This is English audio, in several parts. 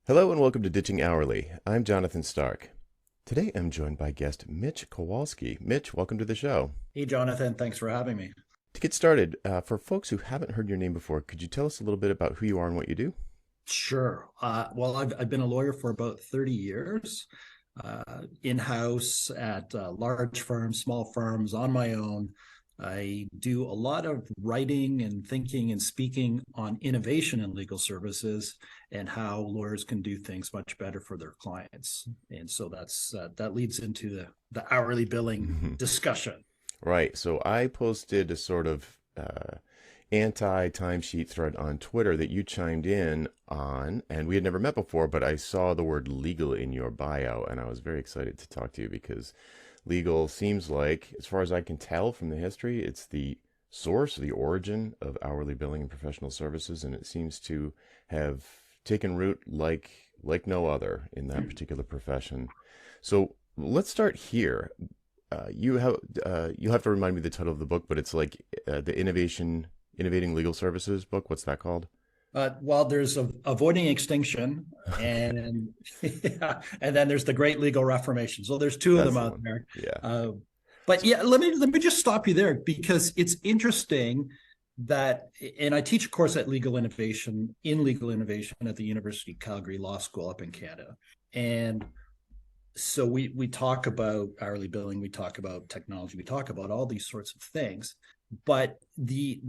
Hello and welcome to Ditching Hourly. I'm Jonathan Stark. Today I'm joined by guest Mitch Kowalski. Mitch, welcome to the show. Hey, Jonathan, thanks for having me. To get started, for folks who haven't heard your name before, could you tell us a little bit about who you are and what you do? Sure. Well, I've been a lawyer for about 30 years, in-house at large firms, small firms, on my own. I do a lot of writing and thinking and speaking on innovation in legal services and how lawyers can do things much better for their clients. And so that leads into the hourly billing discussion. Right. So I posted a sort of anti-timesheet thread on Twitter that you chimed in on, and we had never met before, but I saw the word legal in your bio, and I was very excited to talk to you because legal seems like, as far as I can tell from the history, it's the source, the origin of hourly billing and professional services, and it seems to have taken root like no other in that particular profession. So let's start here. You'll have to remind me the title of the book, but it's like the Innovating Legal Services book. What's that called? Well, there's avoiding extinction, Okay, and yeah, and then there's the Great Legal Reformation. So there's two of that's them the out one. there. Yeah. Uh, but yeah, let me just stop you there because it's interesting that, and I teach a course at legal innovation at the University of Calgary Law School up in Canada, and so we talk about hourly billing, we talk about technology, we talk about all these sorts of things. But the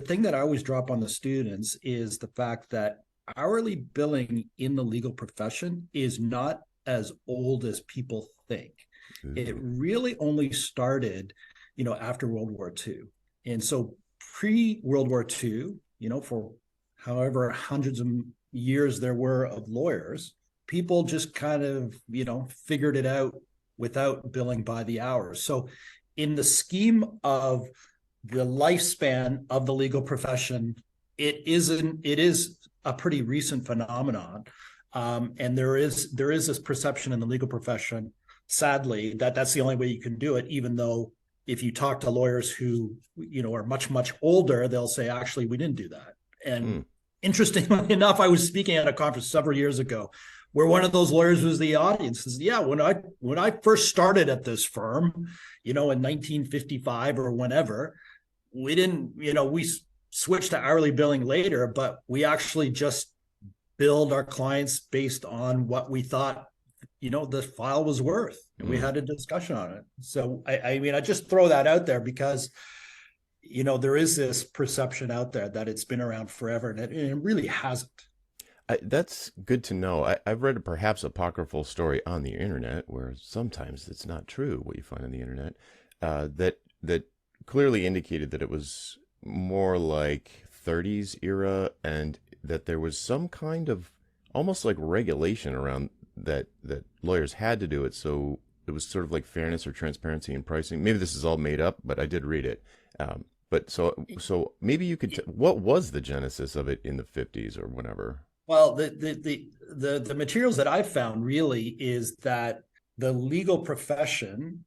thing that I always drop on the students is the fact that hourly billing in the legal profession is not as old as people think. It Ooh. really only started, after World War II. And so pre World War II, for however hundreds of years there were of lawyers, people just kind of, figured it out without billing by the hour. So in the scheme of the lifespan of the legal profession, it is a pretty recent phenomenon. And there is this perception in the legal profession, sadly, that that's the only way you can do it, even though if you talk to lawyers who are much, much older, they'll say, actually, we didn't do that. And Hmm. interestingly enough, I was speaking at a conference several years ago where one of those lawyers was the audience. Says, yeah, when I first started at this firm, in 1955 or whenever, we didn't, we switched to hourly billing later, but we actually just billed our clients based on what we thought, the file was worth. And we Hmm. had a discussion on it. So I mean, I just throw that out there because, there is this perception out there that it's been around forever, and it really hasn't. That's good to know. I've read a perhaps apocryphal story on the internet where sometimes it's not true what you find on the internet, that clearly indicated that it was more like 30s era and that there was some kind of almost like regulation around that lawyers had to do it. So it was sort of like fairness or transparency in pricing. Maybe this is all made up, but I did read it. But so maybe you could what was the genesis of it in the 50s or whenever? Well, the materials that I've found really is that the legal profession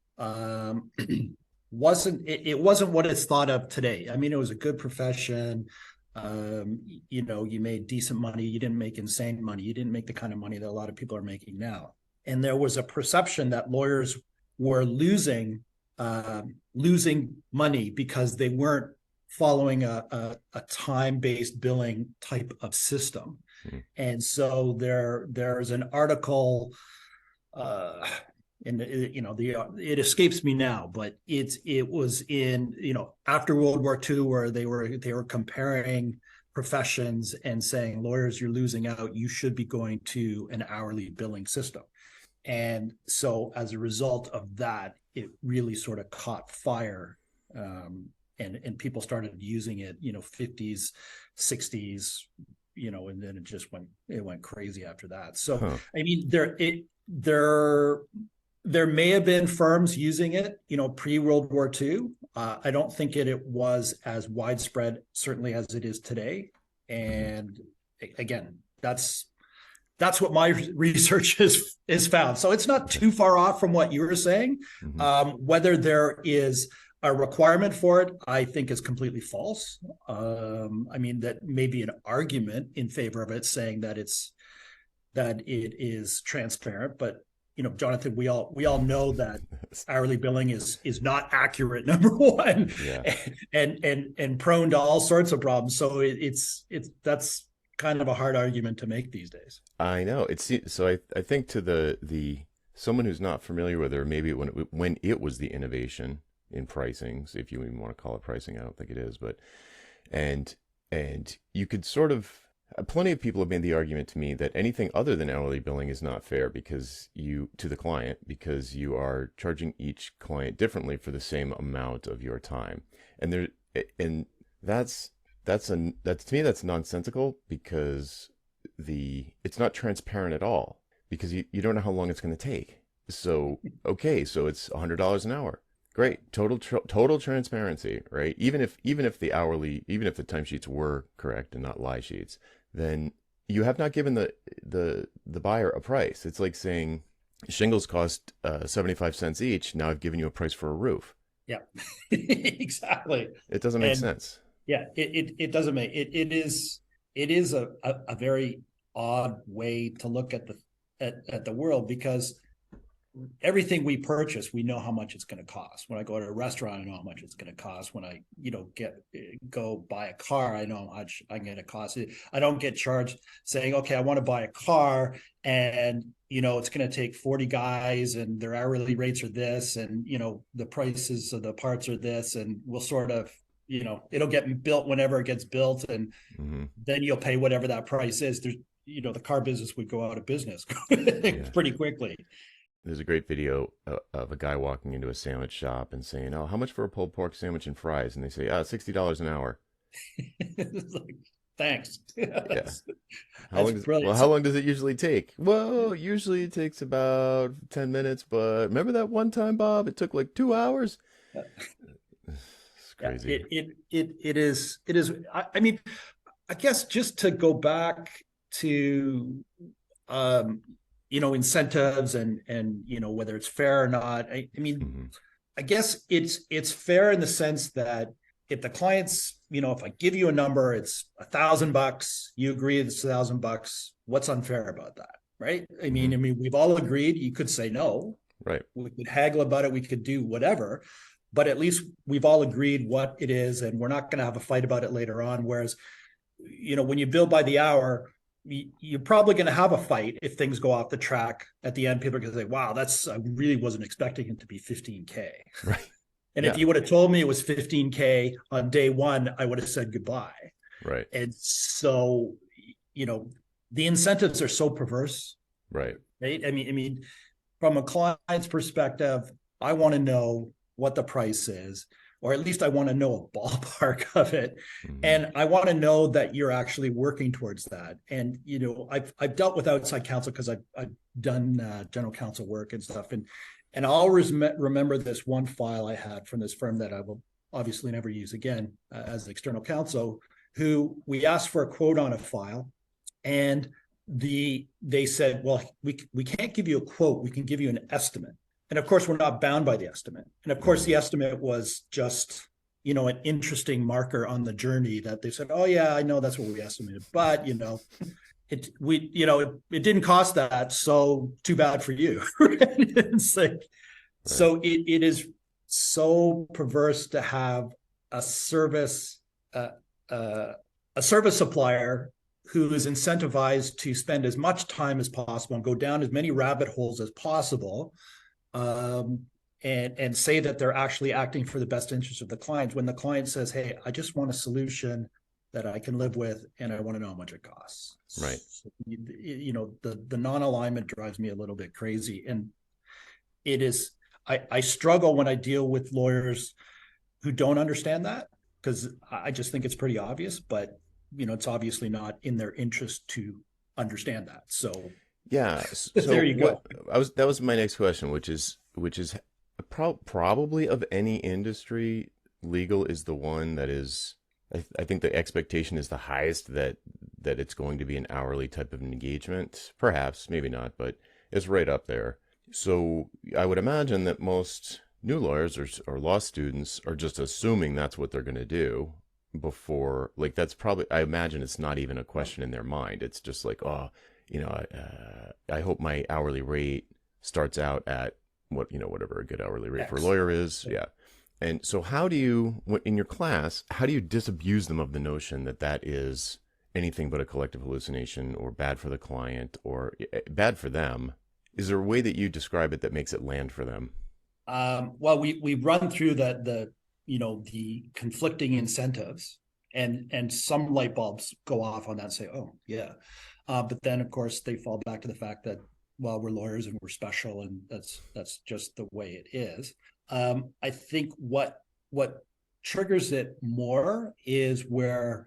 wasn't what it's thought of today. I mean, it was a good profession. You made decent money. You didn't make insane money. You didn't make the kind of money that a lot of people are making now. And there was a perception that lawyers were losing money because they weren't following a time-based billing type of system. Hmm. And so there's an article, uh, and it escapes me now, but it was in after World War II where they were comparing professions and saying, lawyers, you're losing out. You should be going to an hourly billing system. And so as a result of that, it really sort of caught fire. And people started using it, 50s, 60s, and then it went crazy after that. So Huh. I mean, there may have been firms using it, pre World War II. I don't think it was as widespread, certainly as it is today. Hmm. And again, that's what my research is found. So it's not Okay. too far off from what you were saying. Hmm. Whether there is a requirement for it, I think is completely false. I mean, that may be an argument in favor of it, saying that that it is transparent, but Jonathan, we all know that hourly billing is not accurate, number one, Yeah, and prone to all sorts of problems. So it's that's kind of a hard argument to make these days. I know. So I think to the someone who's not familiar with it, or maybe when it was the innovation in pricing, so if you even want to call it pricing, I don't think it is, but and and you could sort of plenty of people have made the argument to me that anything other than hourly billing is not fair because you to the client because you are charging each client differently for the same amount of your time. And there and that's to me that's nonsensical because the it's not transparent at all because you don't know how long it's going to take. So okay, so it's $100 an hour. Great, total transparency, right? Even if the hourly, even if the timesheets were correct and not lie sheets, then you have not given the buyer a price. It's like saying shingles cost 75 cents each. Now I've given you a price for a roof. Yeah, exactly. It doesn't make And sense. yeah, it doesn't make it is a very odd way to look at the world, because everything we purchase, we know how much it's going to cost. When I go to a restaurant, I know how much it's going to cost. When I, go buy a car, I know how much I'm going to cost. I don't get charged saying, okay, I want to buy a car, and it's going to take 40 guys, and their hourly rates are this, and the prices of the parts are this, and we'll sort of, it'll get built whenever it gets built, and Hmm. then you'll pay whatever that price is. There's, the car business would go out of business Yeah. pretty quickly. There's a great video of a guy walking into a sandwich shop and saying, "Oh, how much for a pulled pork sandwich and fries?" And they say, $60 an hour." Like, thanks. Yeah. How That's long does well, brilliant. how long does it usually take? Well, usually it takes about 10 minutes, but remember that one time, Bob? It took like 2 hours. It's Yeah, crazy. it is. I mean, I guess just to go back to um, incentives, and whether it's fair or not. I mean, Hmm. I guess it's fair in the sense that if the clients, if I give you a number, it's $1,000, you agree it's $1,000. What's unfair about that, right? I Hmm. mean, we've all agreed. You could say no. Right. We could haggle about it. We could do whatever, but at least we've all agreed what it is, and we're not going to have a fight about it later on. Whereas, when you bill by the hour, you're probably going to have a fight if things go off the track at the end. People are going to say, wow, I really wasn't expecting it to be 15K. Right. And if Yeah. you would have told me it was 15K on day one, I would have said goodbye. Right. And so, the incentives are so perverse, Right. right? I mean, from a client's perspective, I want to know what the price is, or at least I want to know a ballpark of it. Hmm. And I want to know that you're actually working towards that. And, I've dealt with outside counsel because I've done general counsel work and stuff. And I always remember this one file I had from this firm that I will obviously never use again as external counsel, who we asked for a quote on a file, and they said, well, we can't give you a quote, we can give you an estimate. And of course, we're not bound by the estimate. And of course, the Hmm. estimate was just, an interesting marker on the journey that they said, oh yeah, I know that's what we estimated, but it didn't cost that, so too bad for you. It's like, Right. so it is so perverse to have a service uh, a service supplier who is incentivized to spend as much time as possible and go down as many rabbit holes as possible, um, and say that they're actually acting for the best interest of the clients, when the client says, hey, I just want a solution that I can live with, and I want to know how much it costs. Right. So, the non-alignment drives me a little bit crazy. And it is, I struggle when I deal with lawyers who don't understand that, because I just think it's pretty obvious, but it's obviously not in their interest to understand that. So Yeah. there So you what go. I was that was my next question, which is probably of any industry, legal is the one that is. I think the expectation is the highest that it's going to be an hourly type of engagement. Perhaps, maybe not, but it's right up there. So I would imagine that most new lawyers or law students are just assuming that's what they're going to do before, like that's probably, I imagine it's not even a question in their mind. It's just like, oh, I hope my hourly rate starts out at whatever a good hourly rate for a X. lawyer is. Yeah. And so how do you, in your class, how do you disabuse them of the notion that that is anything but a collective hallucination or bad for the client or bad for them? Is there a way that you describe it that makes it land for them? Well, we run through the conflicting incentives, and some light bulbs go off on that and say, oh yeah, but then of course they fall back to the fact that, well, we're lawyers and we're special, and that's just the way it is. I think what triggers it more is where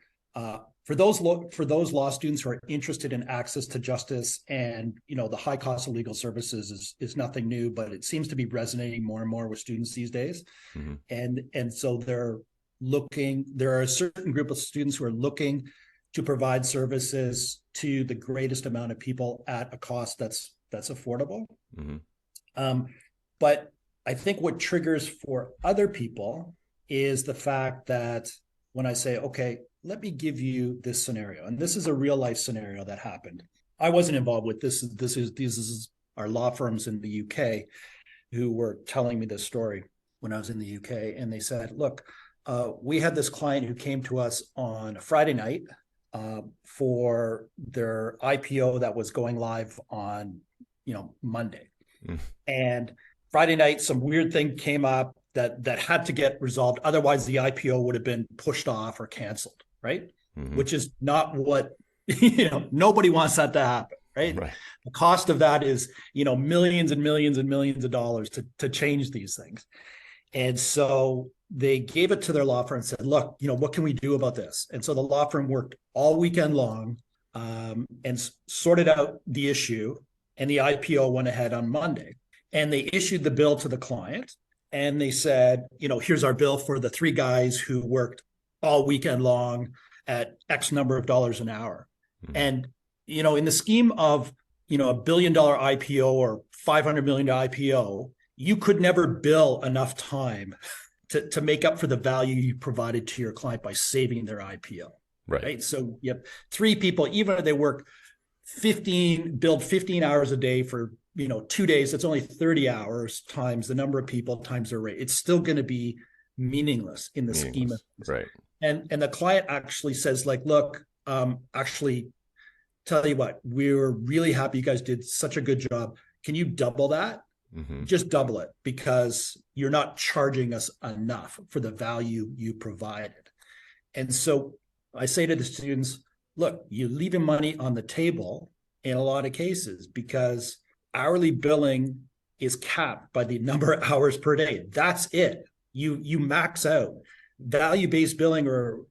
for those law students who are interested in access to justice, and the high cost of legal services is nothing new, but it seems to be resonating more and more with students these days. Mm-hmm. And so there are a certain group of students who are looking to provide services to the greatest amount of people at a cost that's affordable. Mm-hmm. But I think what triggers for other people is the fact that when I say, okay, let me give you this scenario, and this is a real life scenario that happened. I wasn't involved with this. These is our law firms in the UK who were telling me this story when I was in the UK, and they said, look, we had this client who came to us on a Friday night for their IPO that was going live on Monday. Mm. And Friday night, some weird thing came up that had to get resolved. Otherwise, the IPO would have been pushed off or canceled, right? Mm-hmm. Which is not what, nobody wants that to happen, right? The cost of that is, millions and millions and millions of dollars to change these things. And so they gave it to their law firm and said, look, what can we do about this? And so the law firm worked all weekend long and sorted out the issue, and the IPO went ahead on Monday. And they issued the bill to the client, and they said, here's our bill for the 3 guys who worked all weekend long at X number of dollars an hour. Mm-hmm. And, in the scheme of, a $1 billion IPO or $500 million IPO, you could never bill enough time to make up for the value you provided to your client by saving their IPO. Right. So you have 3 people, even if they work build 15 hours a day for 2 days, that's only 30 hours times the number of people times their rate. It's still going to be meaningless in the scheme of things. Right. And the client actually says, like, look, actually, tell you what, we're really happy you guys did such a good job. Can you double that? Mm-hmm. Just double it, because you're not charging us enough for the value you provided. And so I say to the students, look, you're leaving money on the table in a lot of cases, because hourly billing is capped by the number of hours per day. That's it. You max out. Value-based billing or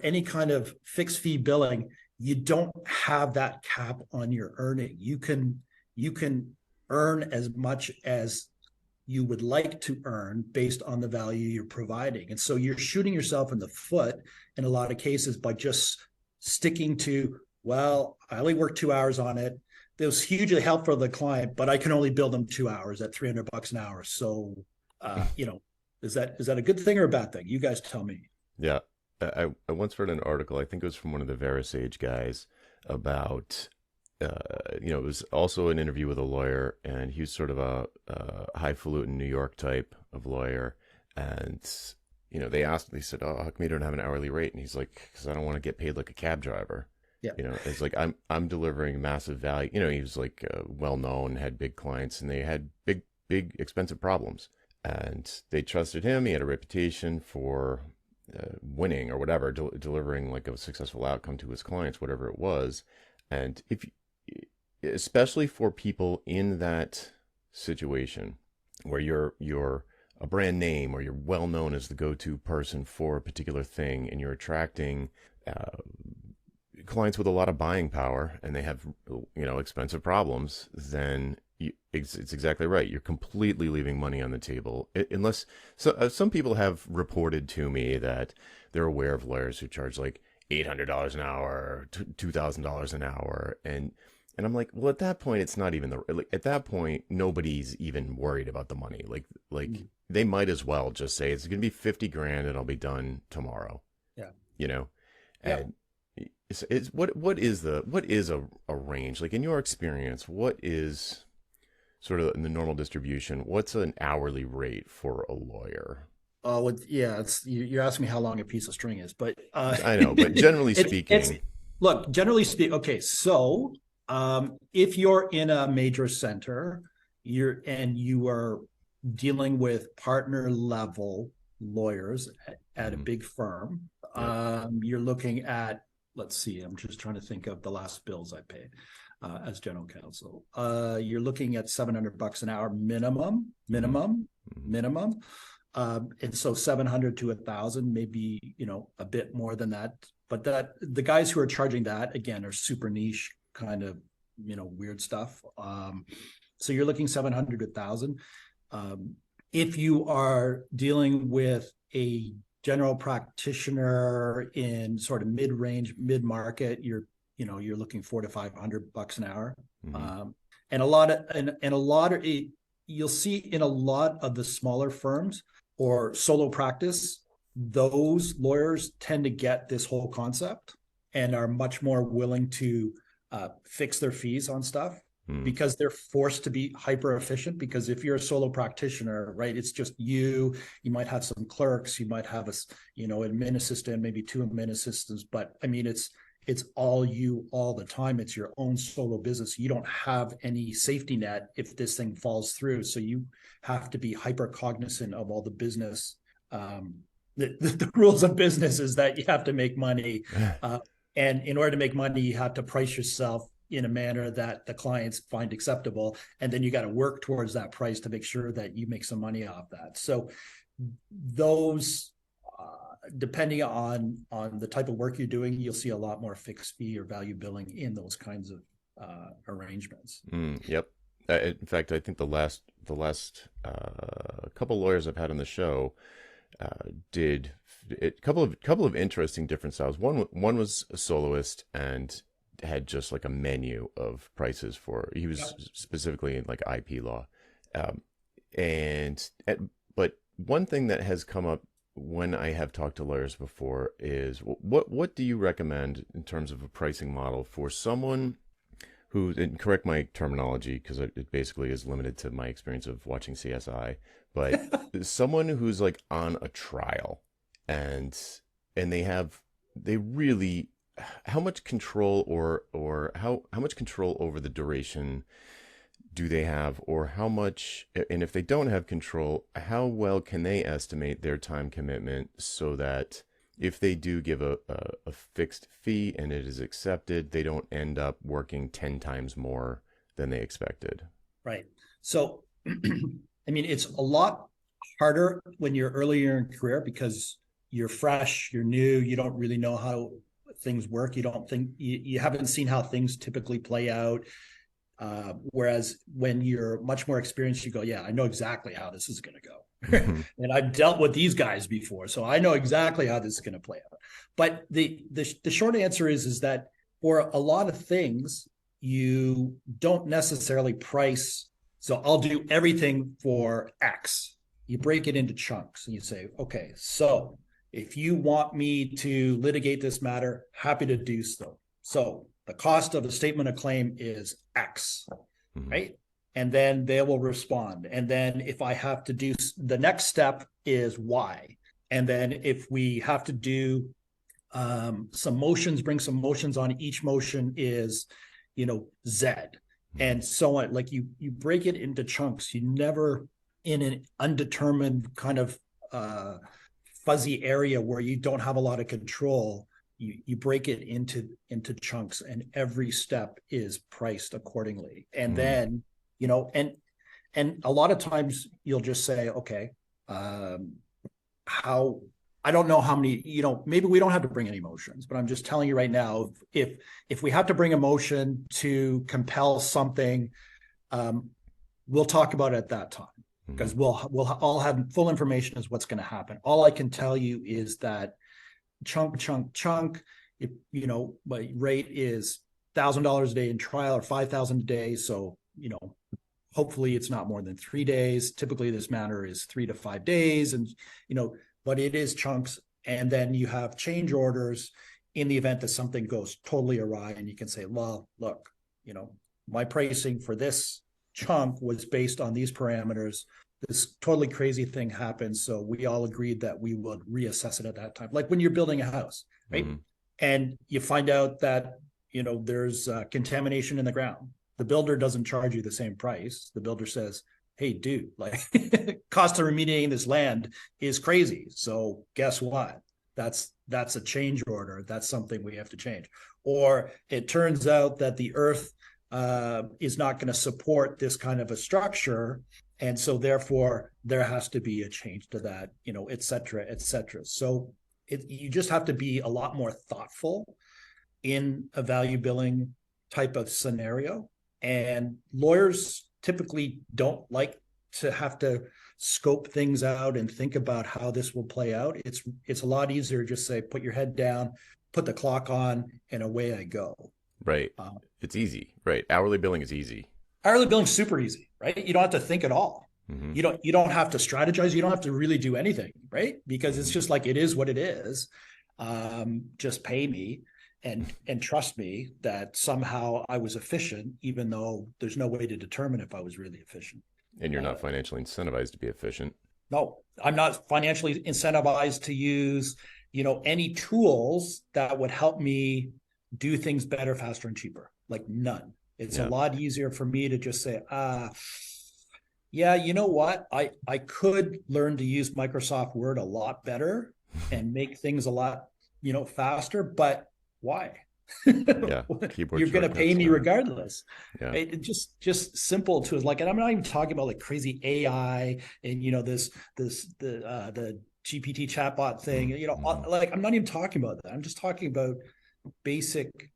any kind of fixed fee billing, you don't have that cap on your earning. You can earn as much as you would like to earn based on the value you're providing. And so you're shooting yourself in the foot in a lot of cases by just sticking to, well, I only work 2 hours on it. It was hugely helpful for the client, but I can only bill them 2 hours at $300 an hour. So, is that a good thing or a bad thing? You guys tell me. Yeah. I once read an article, I think it was from one of the VeriSage guys, about, it was also an interview with a lawyer, and he was sort of a highfalutin New York type of lawyer. And, they said, oh, how come you don't have an hourly rate? And he's like, because I don't want to get paid like a cab driver. Yeah. It's like, I'm delivering massive value. He was like well-known, had big clients, and they had big, expensive problems. And they trusted him. He had a reputation for winning or whatever, delivering like a successful outcome to his clients, whatever it was. And especially for people in that situation where you're a brand name, or you're well known as the go-to person for a particular thing, and you're attracting clients with a lot of buying power, and they have expensive problems, then it's exactly right. You're completely leaving money on the table, unless some people have reported to me that they're aware of lawyers who charge like $800 an hour, $2,000 an hour, and I'm like, well, at that point, it's not even at that point, nobody's even worried about the money. Like they might as well just say it's going to be 50 grand and I'll be done tomorrow. Yeah. And what is a range? Like in your experience, what is sort of in the normal distribution? What's an hourly rate for a lawyer? Oh, yeah, it's you're asking me how long a piece of string is, but I know, but generally it's speaking, look, generally speaking, okay, so if you're in a major center, you are dealing with partner level lawyers at a mhm, big firm, yep, you're looking at, let's see, I'm just trying to think of the last bills I paid as general counsel. You're looking at $700 an hour minimum, hmm minimum, hmm minimum. And so 700 to 1,000, maybe, a bit more than that. But that the guys who are charging that, again, are super niche kind of, weird stuff. So you're looking 700 to 1,000. Um, if you are dealing with a general practitioner in sort of mid-range, mid-market, you're looking $400 to $500 an hour. hmm Um, and a lot of, and a lot of it, you'll see in a lot of the smaller firms or solo practice, those lawyers tend to get this whole concept and are much more willing to fix their fees on stuff hmm because they're forced to be hyper efficient. Because if you're a solo practitioner, right, it's just you might have some clerks, you might have admin assistant, maybe two admin assistants, but I mean, it's all you all the time. It's your own solo business. You don't have any safety net if this thing falls through. So you have to be hyper cognizant of all the business. The rules of business is that you have to make money. And in order to make money, you have to price yourself in a manner that the clients find acceptable. And then you got to work towards that price to make sure that you make some money off that. So those depending on the type of work you're doing, you'll see a lot more fixed fee or value billing in those kinds of arrangements. Yep. In fact, I think the last couple lawyers I've had on the show did a couple of interesting different styles. One was a soloist and had just like a menu of prices for. He was Yep. specifically in like IP law, um, but one thing that has come up when I have talked to lawyers before is what do you recommend in terms of a pricing model for someone who, and correct my terminology because it basically is limited to my experience of watching CSI, but someone who's like on a trial and they really, how much control or how much control over the duration do they have, or how much, and if they don't have control, how well can they estimate their time commitment so that if they do give a fixed fee and it is accepted, they don't end up working 10 times more than they expected? Right. So, I mean, it's a lot harder when you're earlier in career because you're fresh, you're new, you don't really know how things work. You don't think you haven't seen how things typically play out. Whereas when you're much more experienced, you go, yeah, I know exactly how this is going to go. Hmm And I've dealt with these guys before, so I know exactly how this is going to play out. But the short answer is that for a lot of things, you don't necessarily price. So I'll do everything for X. You break it into chunks and you say, okay, so if you want me to litigate this matter, happy to do so. So the cost of a statement of claim is X, hmm right? And then they will respond. And then if I have to do the next step is Y. And then if we have to do some motions, bring some motions on each motion is, Z. And so on. Like you break it into chunks. You never in an undetermined kind of fuzzy area where you don't have a lot of control. You break it into chunks and every step is priced accordingly. And hmm then, and a lot of times you'll just say, okay, how I don't know how many, maybe we don't have to bring any motions, but I'm just telling you right now, if we have to bring a motion to compel something, um, we'll talk about it at that time hmm because we'll all have full information as what's going to happen. All I can tell you is that chunk. If my rate is $1,000 a day in trial or 5,000 a day, so hopefully it's not more than 3 days. Typically, this matter is 3 to 5 days, and but it is chunks. And then you have change orders. in the event that something goes totally awry, and you can say, well, look, my pricing for this chunk was based on these parameters. This totally crazy thing happened, so we all agreed that we would reassess it at that time. Like when you're building a house, right? Hmm. And you find out that there's contamination in the ground. The builder doesn't charge you the same price. The builder says, hey, dude, like cost of remediating this land is crazy. So guess what? That's a change order. That's something we have to change. Or it turns out that the earth is not going to support this kind of a structure. And so therefore there has to be a change to that, et cetera, et cetera. So you just have to be a lot more thoughtful in a value billing type of scenario. And lawyers typically don't like to have to scope things out and think about how this will play out. It's a lot easier to just say, put your head down, put the clock on, and away I go. Right. It's easy. Right. Hourly billing is easy. Hourly billing is super easy, right? You don't have to think at all. Hmm. You don't have to strategize. You don't have to really do anything, right? Because it's Hmm. just like, it is what it is. Just pay me and trust me that somehow I was efficient, even though there's no way to determine if I was really efficient. And you're not financially incentivized to be efficient. No, I'm not financially incentivized to use, any tools that would help me do things better, faster, and cheaper. Like none. It's a Yeah. lot easier for me to just say, yeah, you know what? I could learn to use Microsoft Word a lot better and make things a lot, faster, but why? Yeah. Keyboard You're going to pay shortcuts. me Yeah. regardless. Yeah. It just simple tools. Like, and I'm not even talking about like crazy AI and the GPT chatbot thing. Mm-hmm. Like I'm not even talking about that. I'm just talking about basic,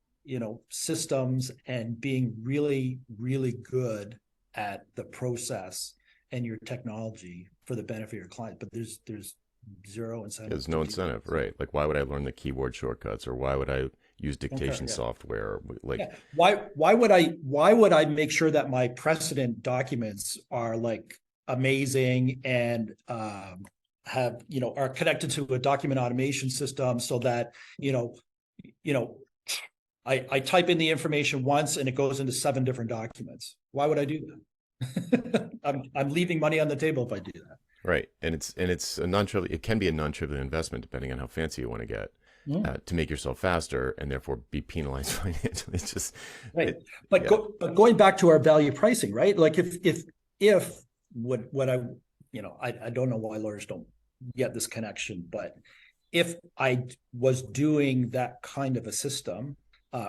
systems and being really, really good at the process and your technology for the benefit of your client. But there's zero incentive There's to no do incentive, that. right? Like, why would I learn the keyboard shortcuts, or why would I use Okay, dictation yeah. software? Like, Yeah. Why would I make sure that my precedent documents are like amazing and have are connected to a document automation system so that you know I type in the information once and it goes into 7 different documents. Why would I do that? I'm leaving money on the table if I do that. right? And it's a non-trivial. It can be a non-trivial investment depending on how fancy you want to get, Mm. to make yourself faster and therefore be penalized financially. It's just, Right. it, But yeah. going back to our value pricing, right? Like if what I don't know why lawyers don't get this connection, but if I was doing that kind of a system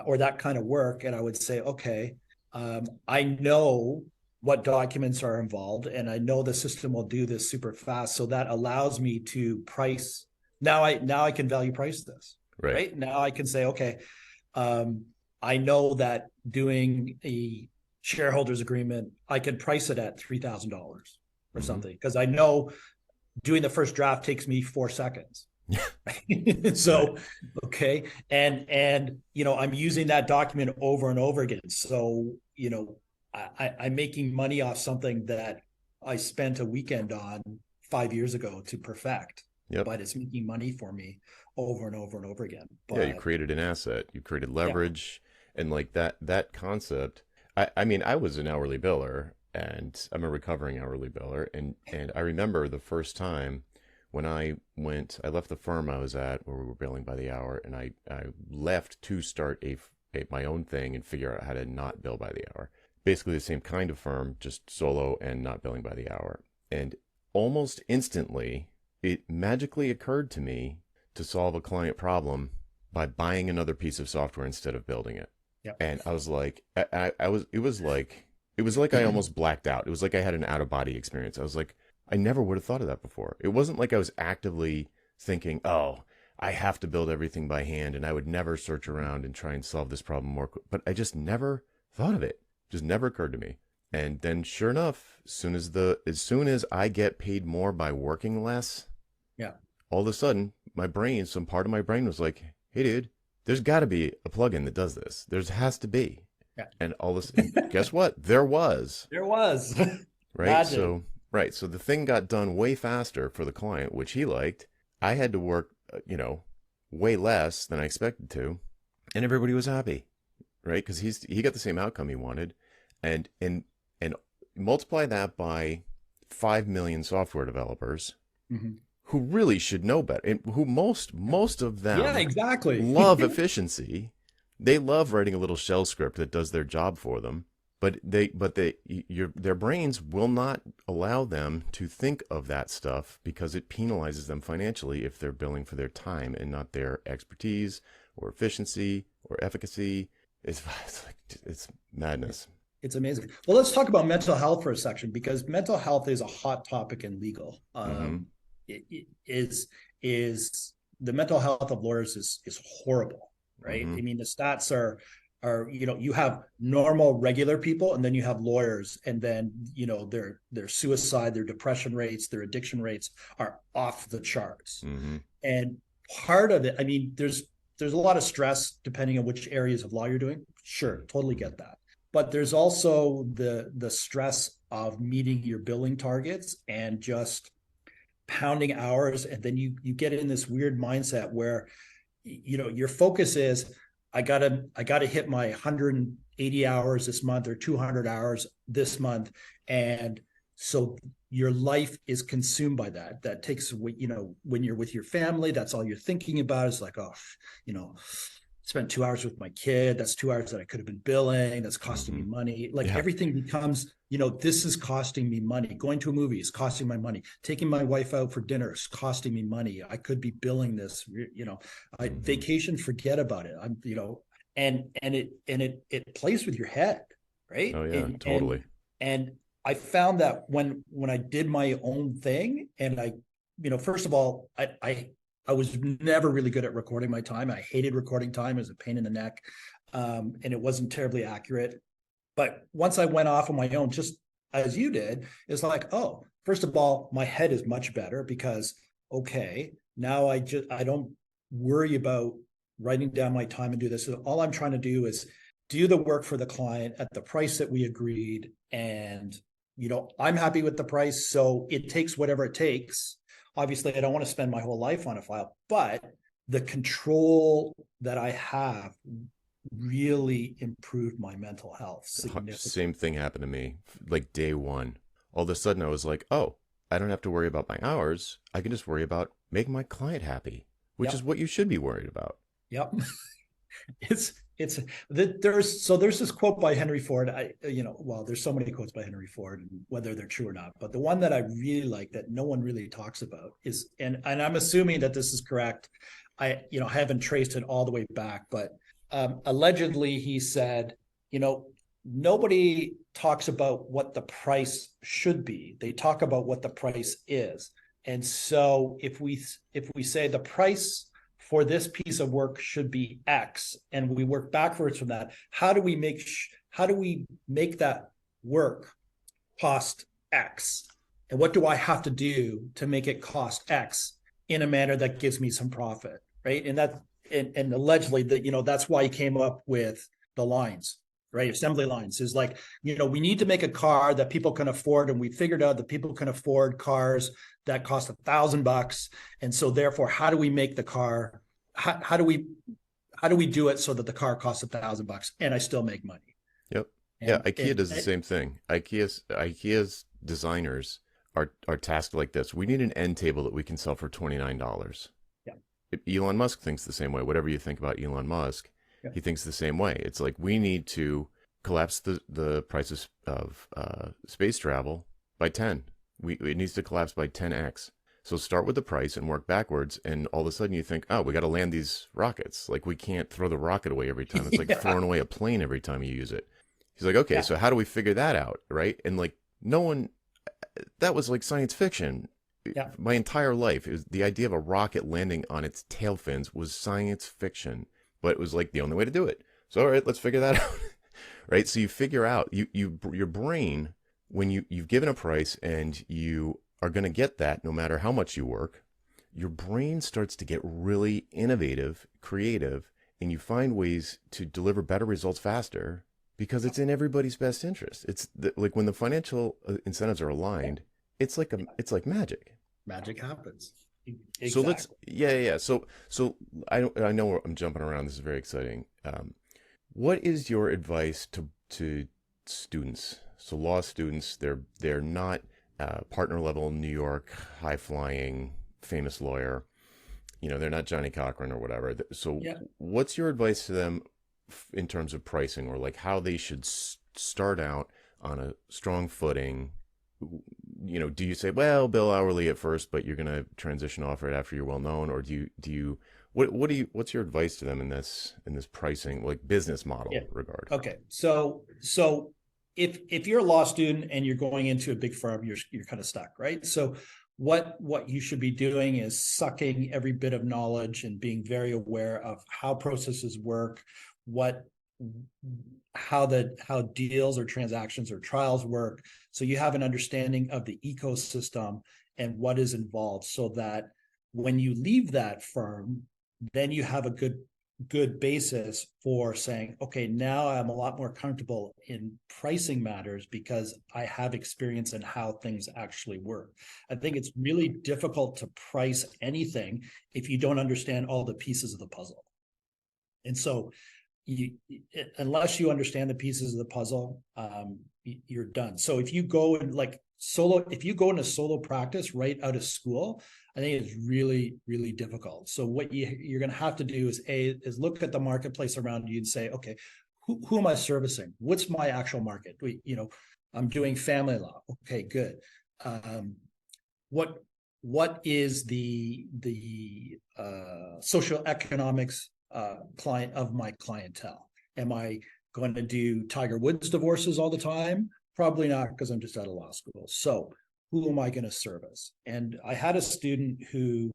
or that kind of work, and I would say, okay, I know what documents are involved, and I know the system will do this super fast, so that allows me to price. Now I can value price this, Right. right? Now I can say, okay, I know that doing a shareholders agreement, I can price it at $3,000 or Hmm. something because I know doing the first draft takes me 4 seconds. Right. So, okay. And I'm using that document over and over again. So, I'm making money off something that I spent a weekend on 5 years ago to perfect, Yep. but it's making money for me over and over and over again. Yeah, you But created an asset, you created yeah, leverage, and like that concept. I mean, I was an hourly biller, and I'm a recovering hourly biller, and I remember the first time when I left the firm I was at where we were billing by the hour, and I left to start my own thing and figure out how to not bill by the hour. Basically the same kind of firm, just solo and not billing by the hour. And almost instantly, it magically occurred to me to solve a client problem by buying another piece of software instead of building it. yeah. And I was like, it was like I almost blacked out. It was like I had an out of body experience. I was like, I never would have thought of that before. It wasn't like I was actively thinking, oh, I have to build everything by hand and I would never search around and try and solve this problem more. But I just never thought of it. Just never occurred to me. And then sure enough, as soon as I get paid more by working less, Yeah. all of a sudden, some part of my brain was like, hey, dude, there's got to be a plugin that does this. Has to be. Yeah. And and guess what? There was, There was right? magic. So the thing got done way faster for the client, which he liked. I had to work, way less than I expected to, and everybody was happy, right? Because he got the same outcome he wanted, and multiply that by 5 million software developers Mhm. who really should know better, and who most of Yeah, them exactly. love efficiency. They love writing a little shell script that does their job for them, their brains will not allow them to think of that stuff because it penalizes them financially if they're billing for their time and not their expertise or efficiency or efficacy. It's madness. It's amazing. Well, let's talk about mental health for a section because mental health is a hot topic in legal. Mm-hmm. It is the mental health of lawyers is horrible, right? Mm-hmm. I mean, the stats are you have normal regular people and then you have lawyers and then their suicide, their depression rates, their addiction rates are off the charts. Mm-hmm. And part of it, I mean, there's a lot of stress depending on which areas of law you're doing. Sure, totally get that. But there's also the stress of meeting your billing targets and just pounding hours, and then you get in this weird mindset where your focus is I gotta hit my 180 hours this month or 200 hours this month, and so your life is consumed by that takes when you're with your family, that's all you're thinking about is like, oh, you know spent 2 hours with my kid. That's 2 hours that I could have been billing. That's costing Mm-hmm. me money. Like Yeah. everything becomes, this is costing me money. Going to a movie is costing my money. Taking my wife out for dinner is costing me money. I could be billing this, Mm-hmm. vacation, forget about it. And it plays with your head, right? Oh yeah, And and totally. and I found that when I did my own thing and first of all, I was never really good at recording my time. I hated recording time. It was a pain in the neck. And it wasn't terribly accurate. But once I went off on my own, just as you did, it's like, oh, first of all, my head is much better because, okay, now I don't worry about writing down my time and do this. So all I'm trying to do is do the work for the client at the price that we agreed. And, I'm happy with the price. So it takes whatever it takes. Obviously, I don't want to spend my whole life on a file, but the control that I have really improved my mental health significantly. Same thing happened to me. Like day one, all of a sudden I was like, oh, I don't have to worry about my hours. I can just worry about making my client happy, which is Yep. what you should be worried about. Yep. There's this quote by Henry Ford. Well, there's so many quotes by Henry Ford, and whether they're true or not, but the one that I really like that no one really talks about is, and I'm assuming that this is correct. I haven't traced it all the way back, but allegedly he said, nobody talks about what the price should be. They talk about what the price is. And so if we say the price for this piece of work should be X, and we work backwards from that, how do we make that work cost X? And what do I have to do to make it cost X in a manner that gives me some profit, right? And allegedly that's why he came up with the lines, right? Assembly lines is like, we need to make a car that people can afford, and we figured out that people can afford cars that cost $1,000. And so therefore, how do we make the car? How do we do it so that the car costs $1,000 and I still make money? Yep. Yeah, IKEA does the same thing. IKEA's designers are tasked like this. We need an end table that we can sell for $29. Yeah. Elon Musk thinks the same way. Whatever you think about Elon Musk, Yeah. he thinks the same way. It's like we need to collapse the prices of space travel by 10. It needs to collapse by 10x. So start with the price and work backwards, and all of a sudden you think, oh, we got to land these rockets. Like we can't throw the rocket away every time. It's like Yeah. throwing away a plane every time you use it. He's like, okay, Yeah. so how do we figure that out, right? And like no one, that was like science fiction. Yeah. My entire life, the idea of a rocket landing on its tail fins was science fiction, but it was like the only way to do it. So all right, let's figure that out, right? So you figure out your brain when you've given a price and you are going to get that no matter how much you work, your brain starts to get really innovative, creative, and you find ways to deliver better results faster because it's in everybody's best interest. Like when the financial incentives are aligned, it's like magic. Magic happens. So let's, Exactly. yeah. So I know I'm jumping around. This is very exciting. What is your advice to students? So law students, they're not partner level New York high flying famous lawyer. You know, they're not Johnny Cochran or whatever. So Yeah. what's your advice to them in terms of pricing, or like how they should start out on a strong footing? You know, do you say, well, bill hourly at first, but you're going to transition off it after you're well known, or do you what's your advice to them in this pricing, like business Yeah. model regard? Okay. So if you're a law student and you're going into a big firm, you're kind of stuck, right? So what you should be doing is sucking every bit of knowledge and being very aware of how processes work, what how deals or transactions or trials work, so you have an understanding of the ecosystem and what is involved, so that when you leave that firm, then you have a good basis for saying, okay, now I'm a lot more comfortable in pricing matters because I have experience in how things actually work. I think it's really difficult to price anything if you don't understand all the pieces of the puzzle. And so you, unless you understand the pieces of the puzzle, you're done. So if you go and like solo, if you go into solo practice right out of school, I think it's really, really difficult. So what you're going to have to do is look at the marketplace around you and say, okay, who am I servicing? What's my actual market? I'm doing family law. Okay, good. Um, what what is the social economics client of my clientele? Am I going to do Tiger Woods divorces all the time? Probably not, because I'm just out of law school. So who am I going to service? And I had a student who,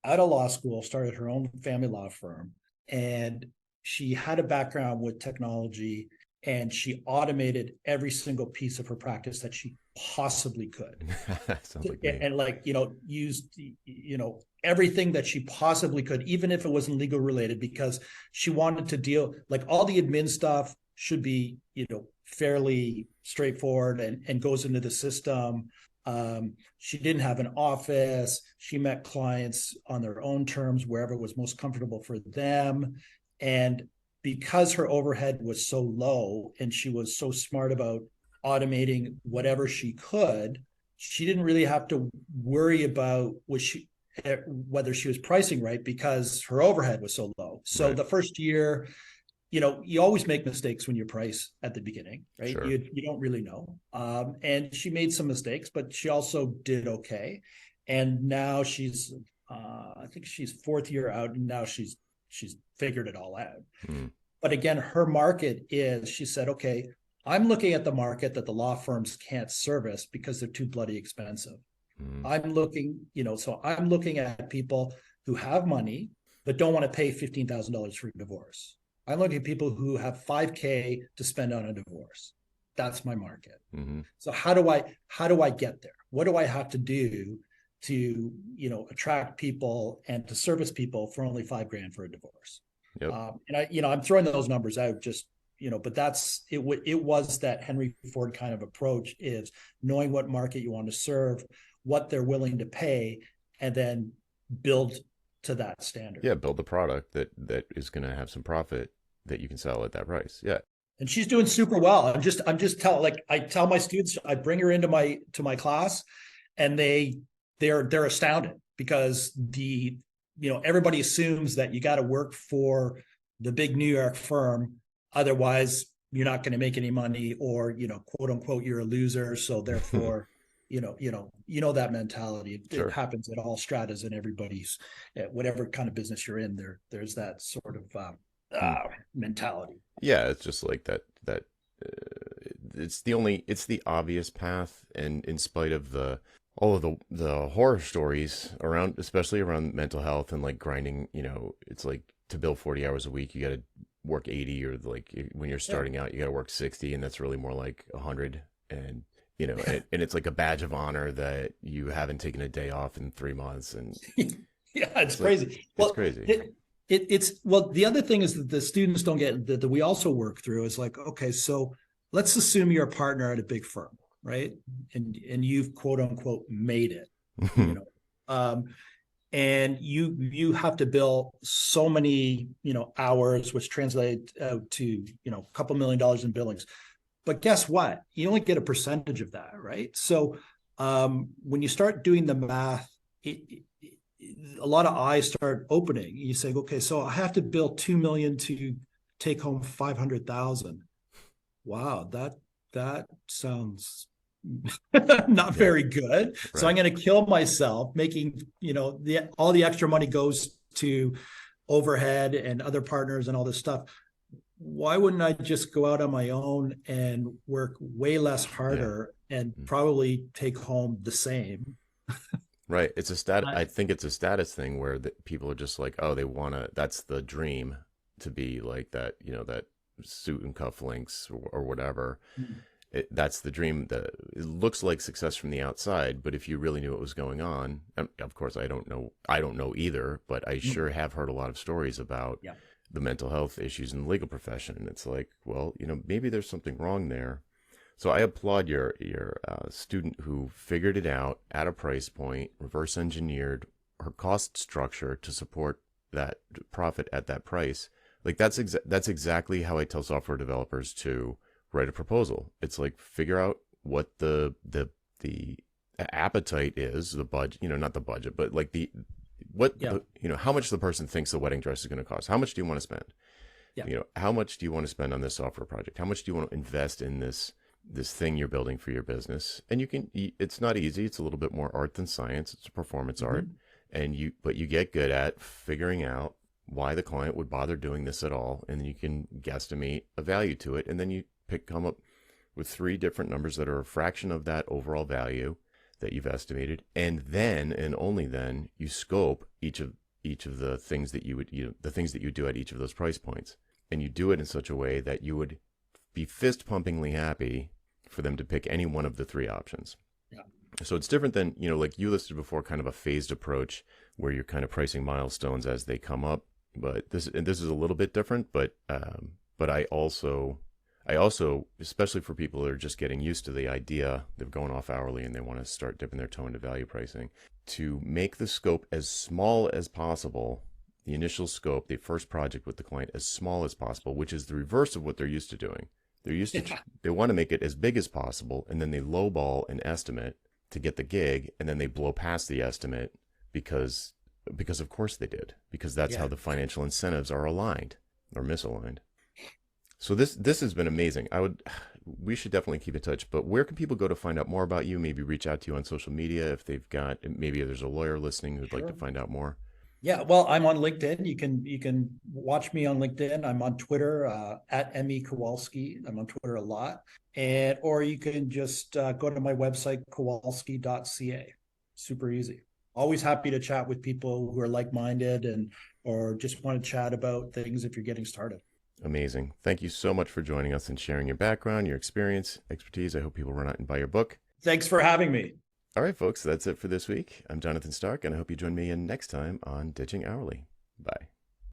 out of law school, started her own family law firm, and she had a background with technology, and she automated every single piece of her practice that she possibly could, Sounds like me. and like used everything that she possibly could, even if it wasn't legal related, because she wanted to deal, like, all the admin stuff should be fairly straightforward and goes into the system. She didn't have an office. She met clients on their own terms wherever was most comfortable for them. And because her overhead was so low and she was so smart about automating whatever she could, she didn't really have to worry about whether she was pricing right, because her overhead was so low. So Right. the first year, you always make mistakes when you price at the beginning, right? Sure. You don't really know. And she made some mistakes, but she also did okay. And now I think she's fourth year out, and now she's figured it all out. Mm, But again, her market is, she said, okay, I'm looking at the market that the law firms can't service because they're too bloody expensive. mm. So I'm looking at people who have money but don't want to pay $15,000 for a divorce. I'm looking at people who have 5K to spend on a divorce. That's my market. Hmm. So how do I get there? What do I have to do to attract people and to service people for only $5,000 for a divorce? Yep. I'm throwing those numbers out just, but it was that Henry Ford kind of approach, is knowing what market you want to serve, what they're willing to pay, and then build to that standard. Yeah, build a product that is going to have some profit that you can sell at that price. Yeah. And she's doing super well. I'm just telling, like, I tell my students, I bring her into my class, and they're astounded, because everybody assumes that you got to work for the big New York firm, otherwise you're not going to make any money, or quote unquote you're a loser, so therefore that mentality. It Sure. happens at all stratas, and everybody's, whatever kind of business you're in, there's that sort of Mm. mentality. Yeah, it's just like that it's the obvious path, and in spite of the all of the horror stories around, especially around mental health and like grinding, it's like to bill 40 hours a week, you got to work 80, or like when you're Yeah. starting out, you got to work 60, and that's really more like 100. And and it's like a badge of honor that you haven't taken a day off in 3 months, and Yeah, it's it's like crazy. it's Well, crazy. it's the other thing is that the students don't get, that we also work through, is like, okay, so let's assume you're a partner at a big firm, right? And you've quote unquote made it, you know. Um, and you have to bill so many hours, which translate out to a couple $1 million in billings. But guess what? You only get a percentage of that, right? So when you start doing the math, a lot of eyes start opening. You say, okay, so I have to bill 2 million to take home 500,000. Wow, that sounds not Yeah. very good. So Right. I'm going to kill myself making, all the extra money goes to overhead and other partners and all this stuff. Why wouldn't I just go out on my own and work way less Yeah. harder and Mm. probably take home the same? Right. It's a stat. I, I think it's a status thing where people are just like, oh, they want to, that's the dream to be like that, that suit and cufflinks or whatever. That's the dream. That it looks like success from the outside, but if you really knew what was going on, and of course, I don't know either, but I sure have heard a lot of stories about yeah. the mental health issues in the legal profession. And it's like, well, maybe there's something wrong there. So I applaud your student who figured it out at a price point, reverse engineered her cost structure to support that profit at that price. Like that's exactly how I tell software developers to write a proposal. It's like figure out what the appetite is, the budget, not the budget, but like Yeah. how much the person thinks the wedding dress is going to cost. How much do you want to spend? Yeah. How much do you want to spend on this software project? How much do you want to invest in this thing you're building for your business? And it's not easy. It's a little bit more art than science. It's a performance art. Mm-hmm. But you get good at figuring out why the client would bother doing this at all. And then you can guesstimate a value to it. And then you come up with 3 different numbers that are a fraction of that overall value that you've estimated. And then, and only then, you scope each of the things that the things that you do at each of those price points. And you do it in such a way that you would be fist pumpingly happy for them to pick any one of the 3 options. Yeah. So it's different than, like you listed before, kind of a phased approach where you're kind of pricing milestones as they come up. But this is a little bit different. But I also, especially for people that are just getting used to the idea, they're going off hourly and they want to start dipping their toe into value pricing, to make the scope as small as possible, the initial scope, the first project with the client, as small as possible, which is the reverse of what they're used to doing. They want to make it as big as possible, and then they lowball an estimate to get the gig, and then they blow past the estimate because of course they did, because that's Yeah. how the financial incentives are aligned or misaligned. So this has been amazing. We should definitely keep in touch, but where can people go to find out more about you? Maybe reach out to you on social media if maybe there's a lawyer listening who'd like to Sure. find out more. Yeah, well, I'm on LinkedIn. You can watch me on LinkedIn. I'm on Twitter at Me Kowalski. I'm on Twitter a lot, or you can just go to my website kowalski.ca. Super easy. Always happy to chat with people who are like-minded and or just want to chat about things if you're getting started. Amazing. Thank you so much for joining us and sharing your background, your experience, expertise. I hope people run out and buy your book. Thanks for having me. All right, folks, that's it for this week. I'm Jonathan Stark, and I hope you join me again next time on Ditching Hourly. Bye.